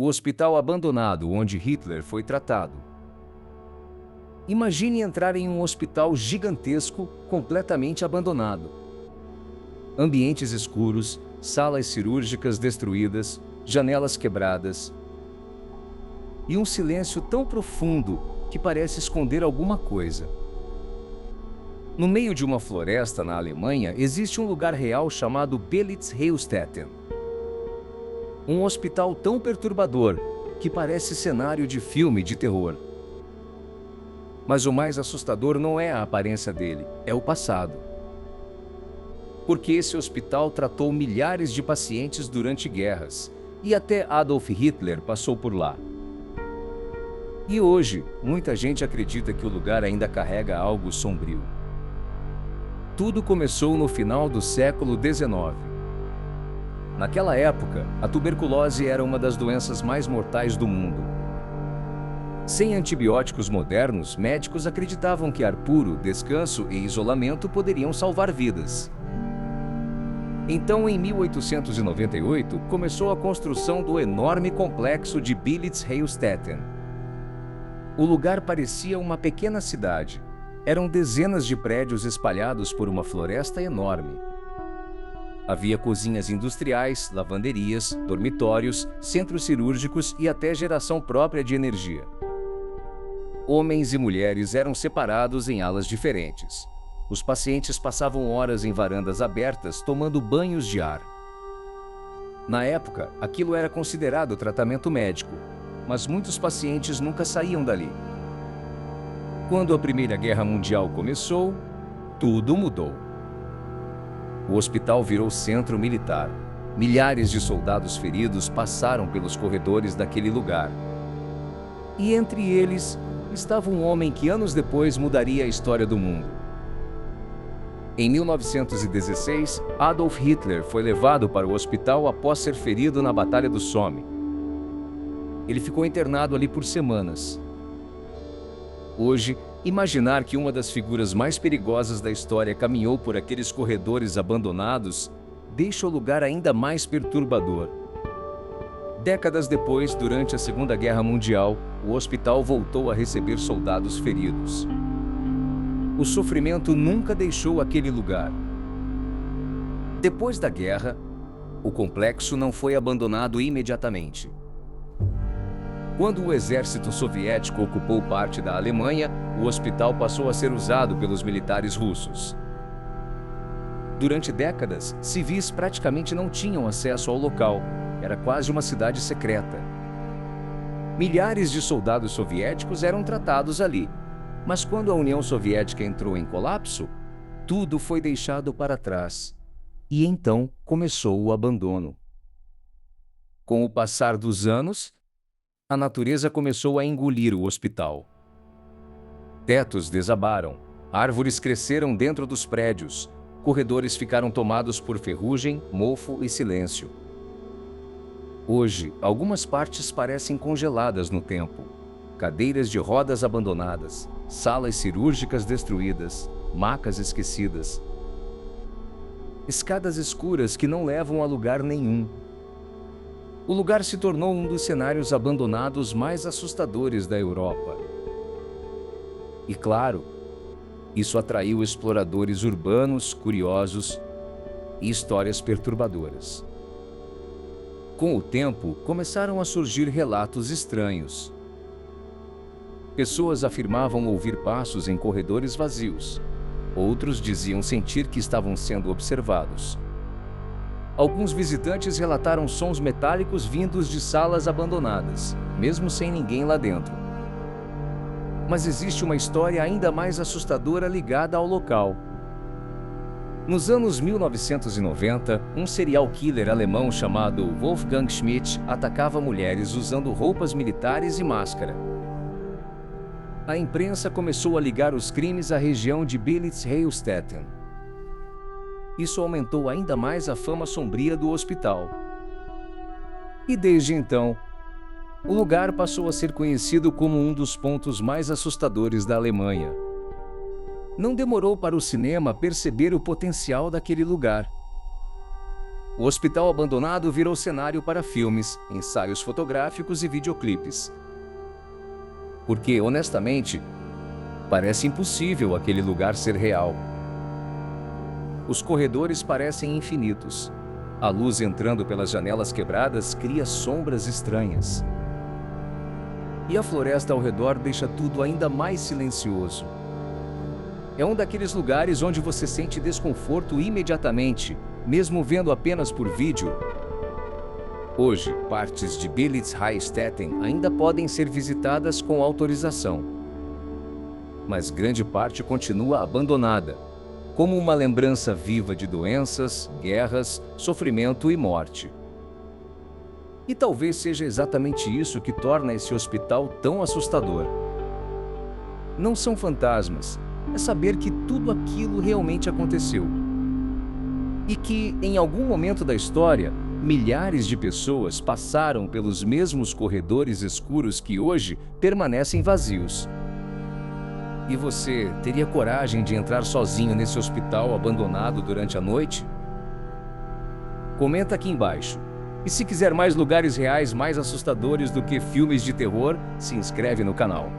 o hospital abandonado onde Hitler foi tratado. Imagine entrar em um hospital gigantesco, completamente abandonado. Ambientes escuros, salas cirúrgicas destruídas, janelas quebradas. E um silêncio tão profundo que parece esconder alguma coisa. No meio de uma floresta na Alemanha, existe um lugar real chamado Belitz-Heilstätten. Um hospital tão perturbador que parece cenário de filme de terror. Mas o mais assustador não é a aparência dele, é o passado. Porque esse hospital tratou milhares de pacientes durante guerras, e até Adolf Hitler passou por lá. E hoje, muita gente acredita que o lugar ainda carrega algo sombrio. Tudo começou no final do século XIX. Naquela época, a tuberculose era uma das doenças mais mortais do mundo. Sem antibióticos modernos, médicos acreditavam que ar puro, descanso e isolamento poderiam salvar vidas. Então, em 1898, começou a construção do enorme complexo de Belitz-Heilstätten. O lugar parecia uma pequena cidade. Eram dezenas de prédios espalhados por uma floresta enorme. Havia cozinhas industriais, lavanderias, dormitórios, centros cirúrgicos e até geração própria de energia. Homens e mulheres eram separados em alas diferentes. Os pacientes passavam horas em varandas abertas tomando banhos de ar. Na época, aquilo era considerado tratamento médico, mas muitos pacientes nunca saíam dali. Quando a Primeira Guerra Mundial começou, tudo mudou. O hospital virou centro militar. Milhares de soldados feridos passaram pelos corredores daquele lugar. E entre eles, estava um homem que anos depois mudaria a história do mundo. Em 1916, Adolf Hitler foi levado para o hospital após ser ferido na Batalha do Somme. Ele ficou internado ali por semanas. Hoje, imaginar que uma das figuras mais perigosas da história caminhou por aqueles corredores abandonados deixa o lugar ainda mais perturbador. Décadas depois, durante a Segunda Guerra Mundial, o hospital voltou a receber soldados feridos. O sofrimento nunca deixou aquele lugar. Depois da guerra, o complexo não foi abandonado imediatamente. Quando o exército soviético ocupou parte da Alemanha, o hospital passou a ser usado pelos militares russos. Durante décadas, civis praticamente não tinham acesso ao local. Era quase uma cidade secreta. Milhares de soldados soviéticos eram tratados ali. Mas quando a União Soviética entrou em colapso, tudo foi deixado para trás. E então começou o abandono. Com o passar dos anos, a natureza começou a engolir o hospital. Tetos desabaram, árvores cresceram dentro dos prédios, corredores ficaram tomados por ferrugem, mofo e silêncio. Hoje, algumas partes parecem congeladas no tempo. Cadeiras de rodas abandonadas, salas cirúrgicas destruídas, macas esquecidas. Escadas escuras que não levam a lugar nenhum. O lugar se tornou um dos cenários abandonados mais assustadores da Europa. E claro, isso atraiu exploradores urbanos, curiosos e histórias perturbadoras. Com o tempo, começaram a surgir relatos estranhos. Pessoas afirmavam ouvir passos em corredores vazios. Outros diziam sentir que estavam sendo observados. Alguns visitantes relataram sons metálicos vindos de salas abandonadas, mesmo sem ninguém lá dentro. Mas existe uma história ainda mais assustadora ligada ao local. Nos anos 1990, um serial killer alemão chamado Wolfgang Schmidt atacava mulheres usando roupas militares e máscara. A imprensa começou a ligar os crimes à região de Belitz-Heilstätten. Isso aumentou ainda mais a fama sombria do hospital. E desde então, o lugar passou a ser conhecido como um dos pontos mais assustadores da Alemanha. Não demorou para o cinema perceber o potencial daquele lugar. O hospital abandonado virou cenário para filmes, ensaios fotográficos e videoclipes. Porque, honestamente, parece impossível aquele lugar ser real. Os corredores parecem infinitos. A luz entrando pelas janelas quebradas cria sombras estranhas. E a floresta ao redor deixa tudo ainda mais silencioso. É um daqueles lugares onde você sente desconforto imediatamente, mesmo vendo apenas por vídeo. Hoje, partes de Billits-Heisteten ainda podem ser visitadas com autorização. Mas grande parte continua abandonada, como uma lembrança viva de doenças, guerras, sofrimento e morte. E talvez seja exatamente isso que torna esse hospital tão assustador. Não são fantasmas, é saber que tudo aquilo realmente aconteceu. E que, em algum momento da história, milhares de pessoas passaram pelos mesmos corredores escuros que hoje permanecem vazios. E você teria coragem de entrar sozinho nesse hospital abandonado durante a noite? Comenta aqui embaixo. E se quiser mais lugares reais mais assustadores do que filmes de terror, se inscreve no canal.